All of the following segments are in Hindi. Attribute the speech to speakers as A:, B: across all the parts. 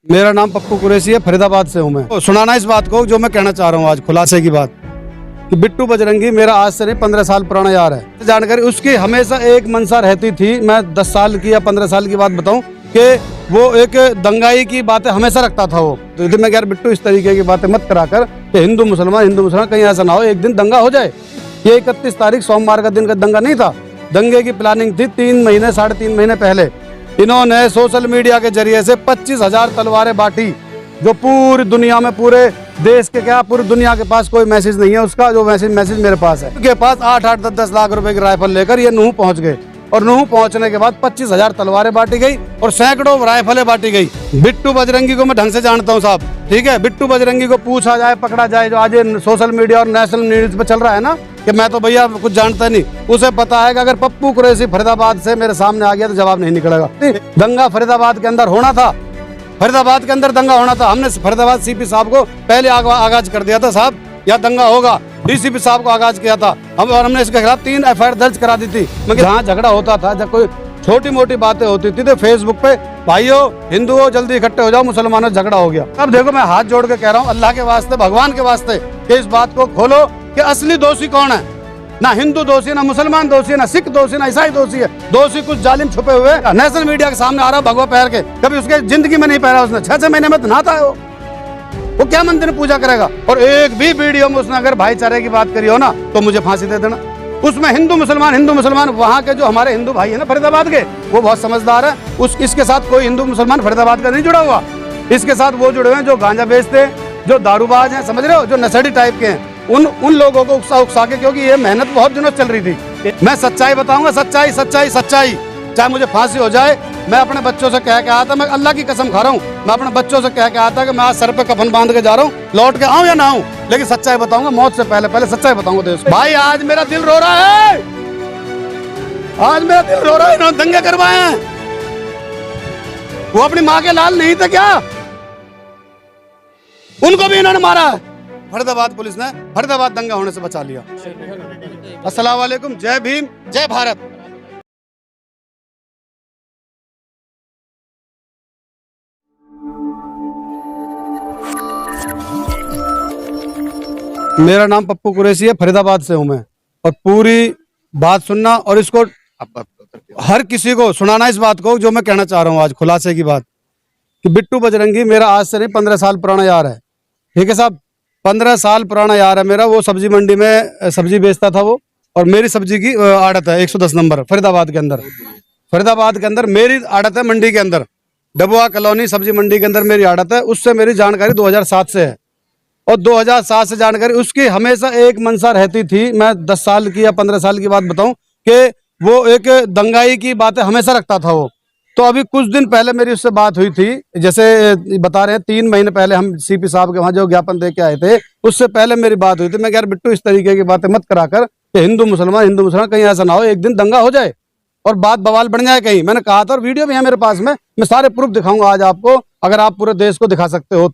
A: मेरा नाम पप्पू कुरैशी है, फरीदाबाद से हूँ मैं। तो सुनाना इस बात को जो मैं कहना चाह रहा हूँ आज खुलासे की बात कि बिट्टू बजरंगी मेरा आज से नहीं 15 साल पुराना यार है। जानकारी उसकी हमेशा एक मनसा रहती थी, मैं 10 साल की या 15 साल की बात बताऊं कि वो एक दंगाई की बातें हमेशा रखता था वो। तो मैं यार बिट्टू इस तरीके की बातें मत करा कर कि हिंदू मुसलमान कहीं ऐसा ना हो एक दिन दंगा हो जाए। ये 31 तारीख सोमवार का दिन का दंगा नहीं था, दंगे की प्लानिंग थी 3 महीने पहले। इन्होंने सोशल मीडिया के जरिए से 25,000 तलवारें बांटी, जो पूरी दुनिया में पूरे देश के क्या पूरी दुनिया के पास कोई मैसेज नहीं है उसका, जो मैसेज मेरे पास है। उनके पास 8-8, 10-10 लाख रुपए की राइफल लेकर ये नूह पहुंच गए और नूह पहुंचने के बाद 25,000 तलवारें बांटी गई और सैकड़ों राइफलें बांटी गई। बिट्टू बजरंगी को मैं ढंग से जानता हूँ साहब, ठीक है। बिट्टू बजरंगी को पूछा जाए, पकड़ा जाए, जो आज सोशल मीडिया और नेशनल न्यूज पे चल रहा है ना कि मैं तो भैया कुछ जानता नहीं, उसे पता है कि अगर पप्पू कुरैशी फरीदाबाद से मेरे सामने आ गया तो जवाब नहीं निकलेगा। दंगा फरीदाबाद के अंदर होना था, फरीदाबाद के अंदर दंगा होना था। हमने फरीदाबाद सीपी साहब को पहले आगाज कर दिया था, साहब यह दंगा होगा। डीसीपी साहब को आगाज किया था हमने इसके खिलाफ 3 FIR दर्ज करा दी थी। मगर जहाँ झगड़ा होता था, जब कोई छोटी मोटी बातें होती थी तो फेसबुक पे भाइयों हिंदुओं जल्दी इकट्ठे हो जाओ, मुसलमानों से झगड़ा हो गया। अब देखो मैं हाथ जोड़ के कह रहा हूँ अल्लाह के वास्ते, भगवान के वास्ते, कि इस बात को खोलो कि असली दोषी कौन है। ना हिंदू दोषी, ना मुसलमान दोषी, ना सिख दोषी, ना ईसाई दोषी है। दोषी कुछ जालिम छुपे हुए नेशनल मीडिया के सामने आ रहा भगवा पैर के, कभी उसके जिंदगी में नहीं पहरा उसने। 6 महीने में तो नहाता है वो क्या मंदिर में पूजा करेगा। और एक भी वीडियो में उसने अगर भाईचारे की बात करी हो ना तो मुझे फांसी दे देना। उसमें हिंदू मुसलमान वहाँ के जो हमारे हिंदू भाई है ना फरीदाबाद के, वो बहुत समझदार है। इसके साथ कोई हिंदू मुसलमान फरीदाबाद का नहीं जुड़ा हुआ। इसके साथ वो जुड़े हुए हैं जो गांजा बेचते हैं, जो दारूबाज हैं, समझ रहे हो, जो नशेड़ी टाइप के हैं। उन लोगों को उकसा के, क्योंकि ये मेहनत बहुत दिनों से चल रही थी। मैं सच्चाई बताऊंगा, सच्चाई चाहे मुझे फांसी हो जाए। मैं अपने बच्चों से कह के आया था, मैं अल्लाह की कसम खा रहा हूँ, मैं अपने बच्चों से कह के आया था कि मैं आज सर पे कफन बांध के जा रहा हूँ, लौट के आऊँ या ना आऊँ, लेकिन सच्चाई बताऊंगा। मौत से पहले सच्चाई बताऊंगा देश को। भाई आज मेरा दिल रो रहा है, आज मेरा दिल रो रहा है। इन्होंने दंगे करवाए हैं, वो अपनी माँ के लाल नहीं थे क्या, उनको भी इन्होंने मारा है। फरीदाबाद पुलिस ने फरीदाबाद दंगा होने से बचा लिया। अस्सलाम वालेकुम, जय भीम, जय भारत। मेरा नाम पप्पू कुरैशी है, फरीदाबाद से हूं मैं। और पूरी बात सुनना और इसको हर किसी को सुनाना इस बात को जो मैं कहना चाह रहा हूं आज खुलासे की बात कि बिट्टू बजरंगी मेरा आज से नहीं 15 साल पुराना यार है, ठीक है साहब। 15 साल पुराना यार है मेरा। वो सब्जी मंडी में सब्जी बेचता था वो, और मेरी सब्जी की आड़त है 110 नंबर फरीदाबाद के अंदर। फरीदाबाद के अंदर मेरी आड़त है, मंडी के अंदर डबुआ कॉलोनी सब्जी मंडी के अंदर मेरी आड़त है। उससे मेरी जानकारी 2007 से है और 2007 से जानकारी उसकी हमेशा एक मनसा रहती थी। मैं 10 साल की या 15 साल की बात बताऊं कि वो एक दंगाई की बातें हमेशा रखता था वो। तो अभी कुछ दिन पहले मेरी उससे बात हुई थी, जैसे बता रहे हैं 3 महीने पहले हम सीपी साहब के वहाँ जो ज्ञापन दे के आए थे, उससे पहले मेरी बात हुई थी। मैं यार बिट्टू इस तरीके की बातें मत करा कर कि हिंदू मुसलमान कहीं ऐसा ना हो एक दिन दंगा हो जाए और बात बवाल बन जाए कहीं। मैंने कहा था और वीडियो भी है मेरे पास में, मैं सारे प्रूफ दिखाऊंगा आज आपको, अगर आप पूरे देश को दिखा सकते हो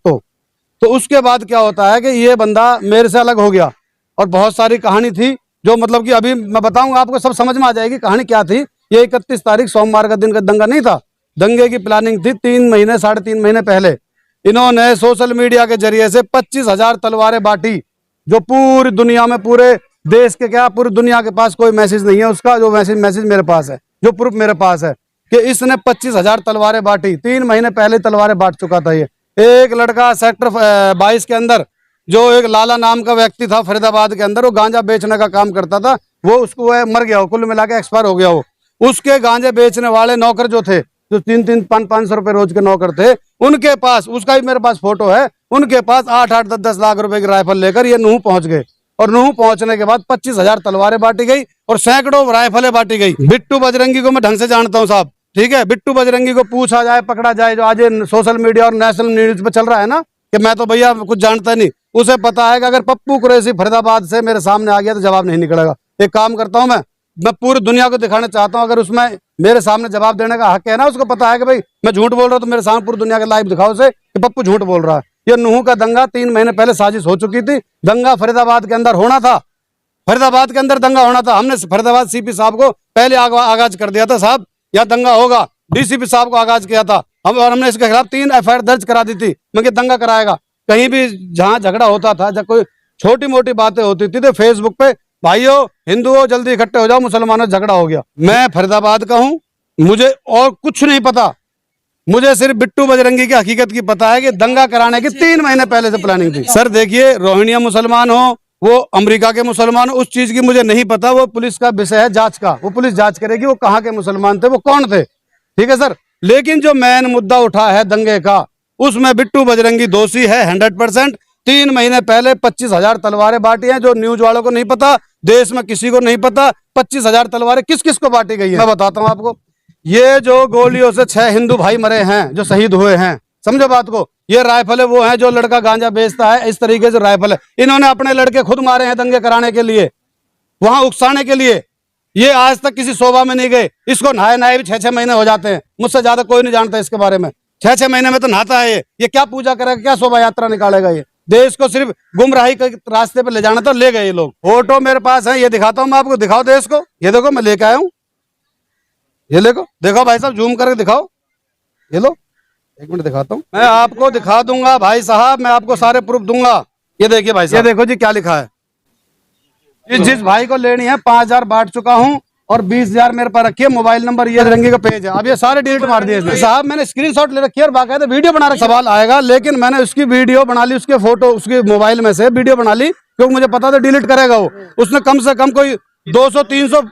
A: तो उसके बाद क्या होता है कि ये बंदा मेरे से अलग हो गया और बहुत सारी कहानी थी जो मतलब कि अभी मैं बताऊंगा आपको, सब समझ में आ जाएगी कहानी क्या थी। ये 31 तारीख सोमवार का दिन का दंगा नहीं था, दंगे की प्लानिंग थी 3 महीने पहले। इन्होंने सोशल मीडिया के जरिए से 25,000 तलवारें बांटी, जो पूरी दुनिया में पूरे देश के क्या पूरी दुनिया के पास कोई मैसेज नहीं है उसका, जो मैसेज मेरे पास है, जो प्रूफ मेरे पास है कि इसने 25,000 तलवारें बांटी। 3 महीने पहले तलवारें बांट चुका था ये। एक लड़का सेक्टर 22 के अंदर जो एक लाला नाम का व्यक्ति था फरीदाबाद के अंदर, वो गांजा बेचने का काम करता था। वो उसको मर गया, वो कुल मिला के एक्सपायर हो गया। वो उसके गांजे बेचने वाले नौकर जो थे, जो 300-500 रुपए रोज के नौकर थे, उनके पास, उसका भी मेरे पास फोटो है, उनके पास 8-8, 10-10 लाख रुपए की राइफल लेकर ये नूह पहुंच गए। और नूह पहुंचने के बाद 25,000 तलवारें बांटी गई और सैकड़ों राइफलें बांटी गई। बिट्टू बजरंगी को मैं ढंग से जानता हूँ साहब, ठीक है। बिट्टू बजरंगी को पूछा जाए, पकड़ा जाए, जो आज सोशल मीडिया और नेशनल न्यूज पे चल रहा है ना कि मैं तो भैया कुछ जानता नहीं, उसे पता है कि अगर पप्पू कुरैशी फरीदाबाद से मेरे सामने आ गया तो जवाब नहीं निकलेगा। एक काम करता हूँ मैं पूरी दुनिया को दिखाना चाहता हूँ, अगर उसमें मेरे सामने जवाब देने का हक है ना, उसको पता है कि भाई मैं झूठ बोल रहा हूँ, तो मेरे सामने पूरी दुनिया के लाइव दिखाओ उसे कि पप्पू झूठ बोल रहा है। ये नूह का दंगा 3 महीने पहले साजिश हो चुकी थी। दंगा फरीदाबाद के अंदर होना था, फरीदाबाद के अंदर दंगा होना था। हमने फरीदाबाद सीपी साहब को पहले आगाज कर दिया था, साहब यह दंगा होगा। डीसीपी साहब को आगाज किया था और हमने इसके खिलाफ 3 FIR दर्ज करा दी थी। मैं दंगा कराएगा, कहीं भी जहां झगड़ा होता था, जब कोई छोटी मोटी बातें होती थी तो फेसबुक पे भाइयों हिंदुओं जल्दी इकट्ठे हो जाओ, मुसलमानों झगड़ा हो गया। मैं फरीदाबाद का हूं, मुझे और कुछ नहीं पता, मुझे सिर्फ बिट्टू बजरंगी की हकीकत की पता है कि दंगा कराने की 3 महीने पहले से प्लानिंग थी। सर देखिए, रोहिंग्या मुसलमान हो, वो अमेरिका के मुसलमान हो, उस चीज की मुझे नहीं पता, वो पुलिस का विषय है जांच का, वो पुलिस जांच करेगी वो कहाँ के मुसलमान थे, वो कौन थे, ठीक है सर। लेकिन जो मेन मुद्दा उठा है दंगे का, उसमें बिट्टू बजरंगी दोषी है 100%। 3 महीने पहले 25,000 तलवारें बांटी हैं, जो न्यूज वालों को नहीं पता, देश में किसी को नहीं पता 25,000 तलवारें किस किस को बांटी गई है। मैं बताता हूं आपको, ये जो गोलियों से 6 हिंदू भाई मरे हैं, जो शहीद हुए हैं, समझो बात को। ये राइफल है वो है जो लड़का गांजा बेचता है, इस तरीके से राइफल है। इन्होंने अपने लड़के खुद मारे हैं दंगे कराने के लिए, वहां उकसाने के लिए। ये आज तक किसी शोभा में नहीं गए, इसको नहाए भी 6-6 महीने हो जाते हैं, मुझसे ज्यादा कोई नहीं जानता इसके बारे में। 6-6 महीने में तो नहाता है ये क्या पूजा करेगा, क्या शोभा यात्रा निकालेगा। ये देश को सिर्फ गुमराही के रास्ते पे ले जाना था, ले गए ये लोग। फोटो मेरे पास है, ये दिखाता हूँ मैं आपको, दिखाओ देश को, ये देखो मैं लेके आया हूँ, ये देखो, देखो भाई साहब, जूम करके दिखाओ, ये लो, 1 मिनट दिखाता हूँ, मैं आपको दिखा दूंगा भाई साहब, मैं आपको सारे प्रूफ दूंगा। ये देखिए भाई साहब, ये देखो जी क्या लिखा है। जिस भाई को लेनी है 5,000 बांट चुका हूँ और 20,000 मेरे पास रखी है, मोबाइल नंबर ये रंगी का पेज है। अब ये सारे डिलीट मार दिए साहब, मैंने स्क्रीनशॉट ले रखी है और बाकायदा वीडियो बना रखी। सवाल आएगा, लेकिन मैंने उसकी वीडियो बना ली, उसके फोटो उसके मोबाइल में से वीडियो बना ली, क्योंकि मुझे पता था डिलीट करेगा वो। उसने कम से कम कोई 200, 300,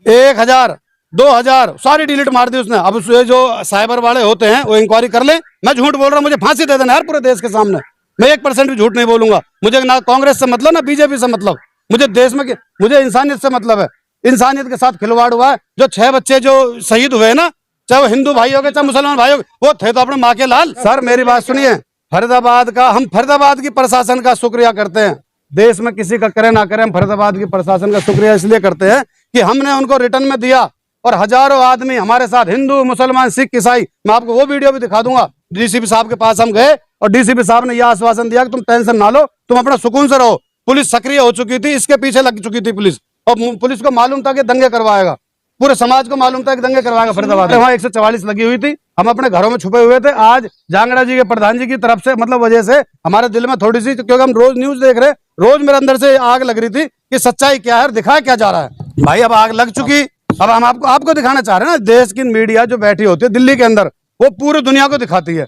A: 1,000, 2,000 सारी डिलीट मार दी उसने। अब उससे जो साइबर वाले होते हैं वो इंक्वायरी कर ले। मैं झूठ बोल रहा हूँ, मुझे फांसी दे देना यार पूरे देश के सामने, मैं 1% भी झूठ नहीं बोलूंगा। मुझे ना कांग्रेस से मतलब, ना बीजेपी से मतलब, मुझे देश में, मुझे इंसानियत से मतलब है। इंसानियत के साथ खिलवाड़ हुआ है। जो 6 बच्चे जो शहीद हुए ना, चाहे वो हिंदू भाई हो गए चाहे मुसलमान भाई हो गए, वो थे तो अपने माँ के लाल। सर मेरी बात सुनिए, फरीदाबाद का, हम फरीदाबाद की प्रशासन का शुक्रिया करते हैं। देश में किसी का करे ना करे, हम फरीदाबाद की प्रशासन का शुक्रिया इसलिए करते हैं कि हमने उनको रिटर्न में दिया, और हजारों आदमी हमारे साथ, हिंदू मुसलमान सिख ईसाई, मैं आपको वो वीडियो भी दिखा दूंगा। डीसीपी साहब के पास हम गए और डीसीपी साहब ने यह आश्वासन दिया कि तुम टेंशन ना लो, तुम अपना सुकून से रहो। पुलिस सक्रिय हो चुकी थी, इसके पीछे लग चुकी थी पुलिस, और पुलिस को मालूम था कि दंगे करवाएगा, पूरे समाज को मालूम था कि दंगे करवाएगा फरीदाबाद में। वहाँ 144 लगी हुई थी, हम अपने घरों में छुपे हुए थे। आज जांगड़ा जी के प्रधान जी की तरफ से, मतलब वजह से हमारे दिल में थोड़ी सी, क्योंकि हम रोज न्यूज देख रहे, रोज मेरे अंदर से आग लग रही थी कि सच्चाई क्या है, दिखाया क्या जा रहा है। भाई अब आग लग चुकी, अब हम आपको दिखाना चाह रहे हैं ना। देश की मीडिया जो बैठी होती है दिल्ली के अंदर, वो पूरी दुनिया को दिखाती है।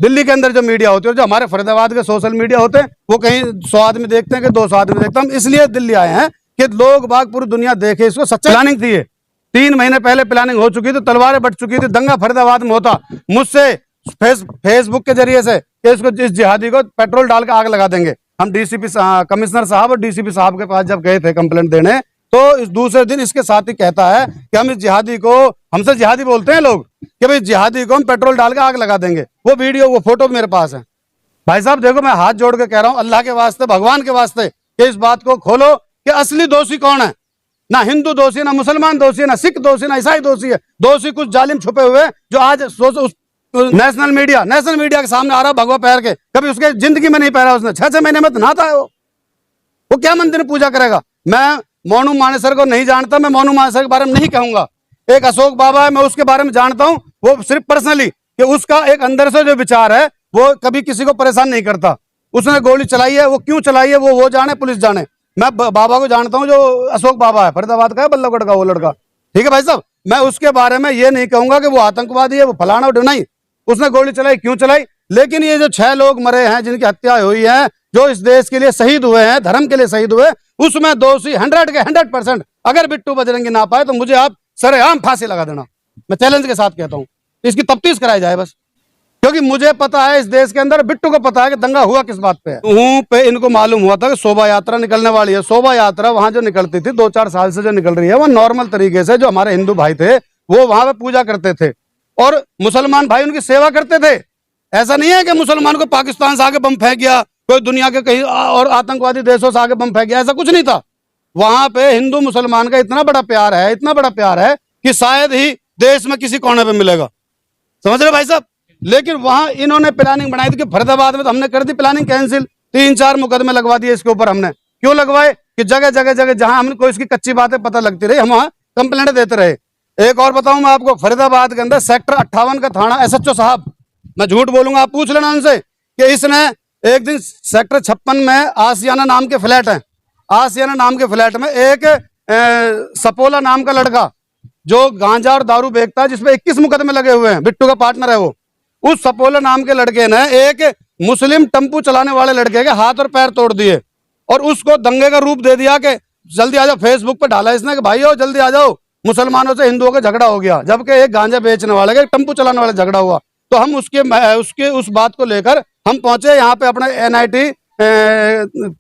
A: दिल्ली के अंदर जो मीडिया होती है, जो हमारे फरीदाबाद के सोशल मीडिया होते हैं, वो कहीं 100 आदमी देखते हैं कि 200 आदमी देखते हैं। हम इसलिए दिल्ली आए हैं कि लोग बाग पूरी दुनिया देखे इसको। सच्चाई प्लानिंग थी, 3 महीने पहले प्लानिंग हो चुकी थी, तलवारें बट चुकी थी, दंगा फरीदाबाद में होता। मुझसे फेसबुक के जरिए से कि इसको, इस जिहादी को पेट्रोल डाल के आग लगा देंगे। हम डीसीपी कमिश्नर साहब और डीसीपी साहब के पास जब गए थे कंप्लेंट देने, तो इस दूसरे दिन इसके साथ ही कहता है कि हम इस जिहादी को, हमसे जिहादी बोलते हैं लोग, कि भाई जिहादी को हम पेट्रोल डाल के आग लगा देंगे। वो वीडियो, वो फोटो मेरे पास है। भाई साहब देखो, मैं हाथ जोड़ के कह रहा हूं, अल्लाह के वास्ते, भगवान के वास्ते, कि इस बात को खोलो कि असली दोषी कौन है। ना हिंदू दोषी, ना मुसलमान दोषी, ना सिख दोषी, ना ईसाई दोषी है। दोषी कुछ जालिम छुपे हुए हैं, जो आज नेशनल मीडिया के सामने आ रहा है भगवा पैर के। कभी उसके जिंदगी में नहीं पहरा उसने, 6-6 महीने में तो नहाता है वो क्या मंदिर में पूजा करेगा। मैं मोनू मानेसर को नहीं जानता, मैं मोनू मानेसर के बारे में नहीं कहूंगा। एक अशोक बाबा है, मैं उसके बारे में जानता हूं, वो सिर्फ पर्सनली, कि उसका एक अंदर से जो विचार है वो कभी किसी को परेशान नहीं करता। उसने गोली चलाई है, वो क्यों चलाई है वो जाने, पुलिस जाने। मैं बाबा को जानता हूं, जो अशोक बाबा है, फरीदाबाद का है, बल्लभगढ़ का वो लड़का, ठीक है भाई साहब। मैं उसके बारे में ये नहीं कहूंगा कि वो आतंकवादी है, वो फलाना नहीं। उसने गोली चलाई, क्यों चलाई। लेकिन ये जो 6 लोग मरे हैं, जिनकी हत्या हुई है, जो इस देश के लिए शहीद हुए हैं, धर्म के लिए शहीद हुए, उसमें दोषी 100% अगर बिट्टू बजरंगी ना पाए तो मुझे आप सरेआम फांसी लगा देना। मैं चैलेंज के साथ कहता हूं, इसकी तफ्तीश कराई जाए बस। क्योंकि मुझे पता है इस देश के अंदर, बिट्टू को पता है कि दंगा हुआ किस बात पे है। वहीं पे इनको मालूम हुआ था कि शोभा यात्रा निकलने वाली है। शोभा यात्रा वहां जो निकलती थी 2-4 साल से जो निकल रही है, वो नॉर्मल तरीके से, जो हमारे हिंदू भाई थे वो वहां पे पूजा करते थे और मुसलमान भाई उनकी सेवा करते थे। ऐसा नहीं है कि मुसलमान को पाकिस्तान से आगे बम फेंक गया, कोई दुनिया के कहीं और आतंकवादी देशों से आगे बम फेंक गया, ऐसा कुछ नहीं था। वहां पे हिंदू मुसलमान का इतना बड़ा प्यार है, इतना बड़ा प्यार है कि शायद ही देश में किसी कोने पे मिलेगा। समझ रहे भाई साहब। लेकिन वहां इन्होंने प्लानिंग बनाई थी कि फरीदाबाद में, तो हमने कर दी प्लानिंग कैंसिल। 3-4 मुकदमे लगवा दिए इसके ऊपर हमने। क्यों लगवाए कि जगह जगह जहां हमको इसकी कच्ची बातें पता लगती रही, हम वहां कंप्लेंट देते रहे। एक और बताऊं मैं आपको, फरीदाबाद के अंदर सेक्टर 58 का थाना SHO साहब, मैं झूठ बोलूंगा आप पूछ लेना उनसे, कि इसने एक दिन सेक्टर 56 में आसियाना नाम के फ्लैट है, आसियाना नाम के फ्लैट में एक सपोला नाम का लड़का जो गांजा और दारू बेचता है, जिसपे 21 मुकदमे लगे हुए हैं, बिट्टू का पार्टनर है वो, उस सपोला नाम के लड़के ने एक मुस्लिम टेम्पू चलाने वाले लड़के के हाथ और पैर तोड़ दिए और उसको दंगे का रूप दे दिया कि जल्दी आ जाओ। फेसबुक पे डाला इसने कि भाई हो जल्दी आ जाओ, मुसलमानों से हिंदुओं का झगड़ा हो गया, जबकि एक गांजा बेचने वाले का टेम्पू चलाने वाले झगड़ा हुआ। तो हम उसके उस बात को लेकर हम पहुंचे यहाँ पे अपने NIT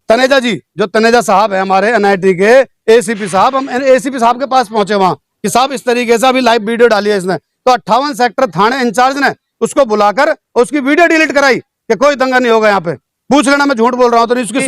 A: तनेजा जी, जो तनेजा साहब है हमारे NIT के ACP साहब, हम ACP साहब के पास पहुंचे वहां कि साहब इस तरीके से अभी लाइव वीडियो डाली है इसने। तो 58 सेक्टर थाने इंचार्ज ने उसको बुलाकर उसकी वीडियो डिलीट कराई कि कोई दंगा नहीं होगा यहाँ पे। पूछ लेना मैं झूठ बोल रहा हूँ तो उसकी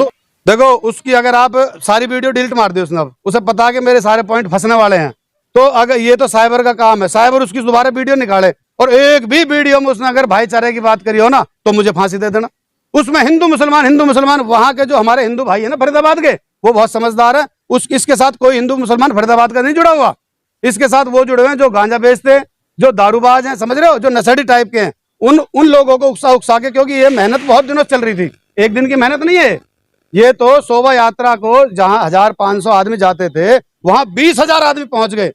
A: देखो, उसकी अगर आप सारी वीडियो डिलीट मार दी उसने, अब उसे पता है कि मेरे सारे पॉइंट फंसने वाले हैं, तो अगर ये तो साइबर का काम है, साइबर उसकी दोबारा वीडियो निकाले और एक भी वीडियो में उसने अगर भाईचारे की बात करी हो ना तो मुझे फांसी दे देना। उसमें हिंदू मुसलमान वहां के जो हमारे हिंदू भाई है ना फरीदाबाद के, वो बहुत समझदार है, इसके साथ कोई हिंदू मुसलमान फरीदाबाद का नहीं जुड़ा हुआ, इसके साथ वो जुड़े हुए हैं जो गांजा बेचते हैं, जो दारूबाज हैं, समझ रहे हो, जो नशेड़ी टाइप के हैं, उन लोगों को उकसा के, क्योंकि ये मेहनत बहुत दिनों से चल रही थी, एक दिन की मेहनत नहीं है ये। तो शोभा यात्रा को जहां 1500 आदमी जाते थे वहां 20,000 आदमी पहुंच गए।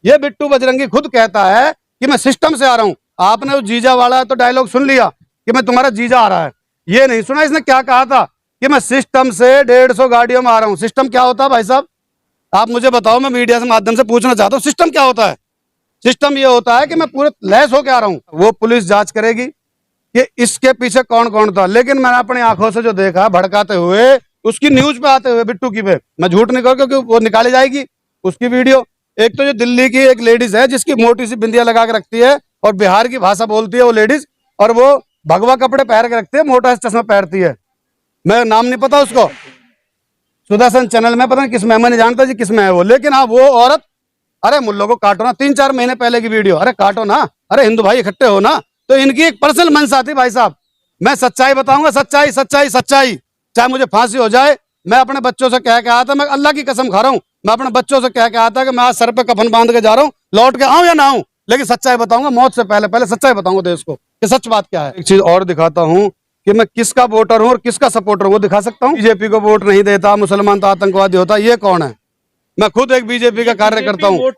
A: ये बिट्टू बजरंगी खुद कहता है कि मैं सिस्टम से आ रहा हूं। आपने उस जीजा वाला तो डायलॉग सुन लिया कि मैं तुम्हारा जीजा आ रहा है, ये नहीं सुना इसने क्या कहा था कि मैं सिस्टम से 150 गाड़ियों में आ रहा हूं। सिस्टम क्या होता है भाई साहब, आप मुझे बताओ, मैं मीडिया के माध्यम से पूछना चाहता हूँ, सिस्टम क्या होता है? सिस्टम ये होता है कि मैं पूरे लैस होके आ रहा हूँ, वो पुलिस जांच करेगी कि इसके पीछे कौन कौन था। लेकिन मैंने अपनी आंखों से जो देखा भड़काते हुए, उसकी न्यूज पे आते हुए बिट्टू की पे, मैं झूठ नहीं कहूँ क्योंकि वो निकाली जाएगी उसकी वीडियो। एक तो जो दिल्ली की एक लेडीज है जिसकी मोटी सी बिंदिया लगा के रखती है और बिहार की भाषा बोलती है वो लेडीज, और वो भगवा कपड़े पहन के रखती है, मोटा सा चश्मा पहनती है, मैं नाम नहीं पता उसको, सुदर्शन चैनल में पता नहीं किस में, मैं नहीं जानता जी किस में है वो। लेकिन हाँ वो औरत, अरे मुल्लों को काटो ना, 3-4 महीने पहले की वीडियो, अरे काटो ना, अरे हिंदू भाई इकट्ठे हो ना। तो इनकी एक पर्सनल मंशा थी भाई साहब, मैं सच्चाई बताऊंगा, सच्चाई सच्चाई सच्चाई, चाहे मुझे फांसी हो जाए। मैं अपने बच्चों से कह के आया था, मैं अल्लाह की कसम खा रहा हूँ, मैं अपने बच्चों से कह के आया था कि मैं आज सर पे कफन बांध के जा रहा हूँ, लौट के आऊं या ना आऊं, लेकिन सच्चाई बताऊंगा, मौत से पहले पहले सच्चाई बताऊंगा देश को कि सच बात क्या है। एक चीज और दिखाता हूँ कि मैं किसका वोटर हूँ और किसका सपोर्टर हूँ, वो दिखा सकता हूँ। बीजेपी को वोट नहीं देता, मुसलमान तो आतंकवादी होता, ये कौन है? मैं खुद एक बीजेपी का कार्यकर्ता हूँ,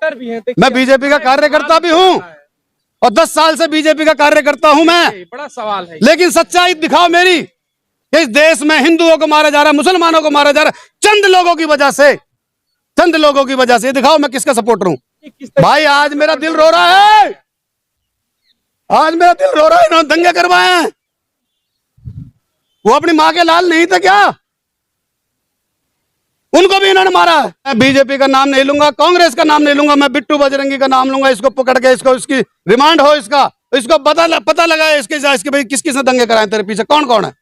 A: मैं बीजेपी का कार्यकर्ता भी हूँ और 10 साल से बीजेपी का कार्यकर्ता हूँ मैं।
B: बड़ा सवाल है,
A: लेकिन सच्चाई दिखाओ मेरी कि इस देश में हिंदुओं को मारा जा रहा है, मुसलमानों को मारा जा रहा है, चंद लोगों की वजह से, चंद लोगों की वजह से। दिखाओ मैं किसका सपोर्टर हूँ। भाई आज मेरा दिल रो रहा है, आज मेरा दिल रो रहा है, इन्होंने दंगे करवाए हैं। वो अपनी माँ के लाल नहीं थे क्या? उनको भी इन्होंने मारा है। मैं बीजेपी का नाम नहीं लूंगा, कांग्रेस का नाम नहीं लूंगा, मैं बिट्टू बजरंगी का नाम लूंगा। इसको पकड़ के इसकी रिमांड हो, इसको पता लगा इसके भाई किस किसने दंगे कराए तेरे पीछे, कौन कौन है।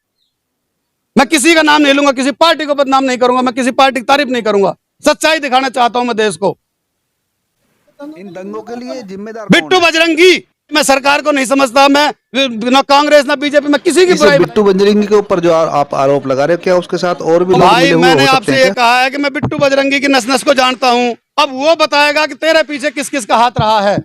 A: मैं किसी का नाम नहीं लूंगा, किसी पार्टी को बदनाम नहीं करूंगा, मैं किसी पार्टी की तारीफ नहीं करूंगा, सच्चाई दिखाना चाहता हूं मैं देश को।
C: इन दंगों के लिए जिम्मेदार
A: बिट्टू बजरंगी, मैं सरकार को नहीं समझता, मैं ना कांग्रेस ना बीजेपी, मैं किसी की बुराई।
C: बिट्टू बजरंगी के ऊपर जो आप आरोप लगा रहे हो, क्या उसके साथ और भी लोग
A: भाई
C: मिले हुए
A: मैंने
C: हो सकते
A: आपसे
C: हैं
A: ये
C: क्या?
A: कहा है कि मैं बिट्टू बजरंगी की नस नस को जानता हूं, अब वो बताएगा कि तेरे पीछे किस किस का हाथ रहा है।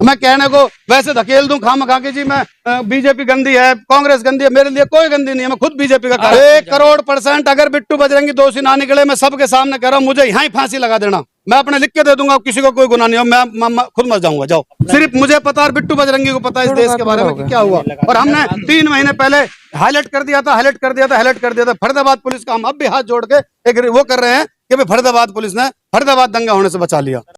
A: मैं कहने को वैसे धकेल दूं खामखा के जी मैं बीजेपी गंदी है, कांग्रेस गंदी है, मेरे लिए कोई गंदी नहीं है, मैं खुद बीजेपी का 1,00,00,000% अगर बिट्टू बजरंगी दोषी ना निकले, मैं सबके सामने कह रहा हूं, मुझे यहां ही फांसी लगा देना, मैं अपने लिख के दे दूंगा, किसी को कोई गुनाह नहीं हो, मैं खुद मर जाऊंगा। जाओ, सिर्फ मुझे पता और बिट्टू बजरंगी को पता इस देश के बारे में क्या हुआ। और हमने 3 महीने पहले हाईलाइट कर दिया था फरीदाबाद पुलिस का हम अब भी हाथ जोड़ के एक वो कर रहे हैं कि फरीदाबाद पुलिस ने फरीदाबाद दंगा होने से बचा लिया।